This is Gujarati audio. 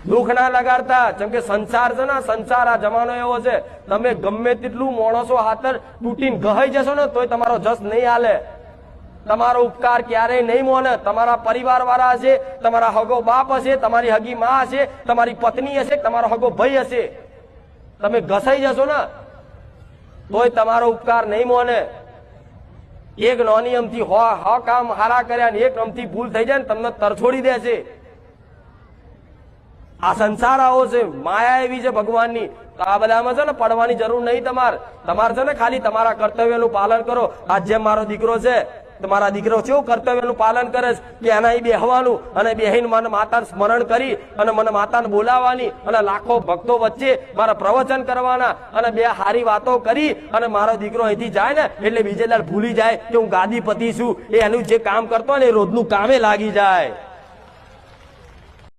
દુઃખ ના લગાડતા, જેમ કે સંસાર છે ને, સંસાર આ જમાનો એવો છે, તમે ગમે તેટલું માણસો હાથર તૂટીને ગહાઈ જશો ને તોય તમારો જસ નહીં હાલે, તમારો ઉપકાર ક્યારેય નહીં મોને. તમારા પરિવાર વાળા હશે, તમારા હગો બાપ હશે, તમારી હગી માં હશે, તમારી પત્ની હશે, તમારો હગો ભાઈ હશે, તમે ઘસાઈ જશો ને તોય તમારો ઉપકાર નહીં મોને. એક નોની અમથી કામ હારા કર્યા ને એક અમથી ભૂલ થઈ જાય ને તમને તરછોડી દે છે. આ સંસાર આવો છે, માયા એવી છે ભગવાનની. તો આ બધામાં છે ને પડવાની જરૂર નહીં. તમારે છે ને ખાલી તમારા કર્તવ્યનું પાલન કરો. આજ જેમ મારો દીકરો છે, તમારા દીકરો કેવું કર્તવ્યનું પાલન કરે છે કે એના બેહવાનું અને બેહીને મને માતાનું સ્મરણ કરી અને મને માતાને બોલાવવાની અને લાખો ભક્તો વચ્ચે મારા પ્રવચન કરવાના અને બે સારી વાતો કરી અને મારો દીકરો અહીંથી જાય ને એટલે બીજે દાડ ભૂલી જાય કે હું ગાદીપતિ છું. એ એનું જે કામ કરતો ને એ રોજનું કામે લાગી જાય.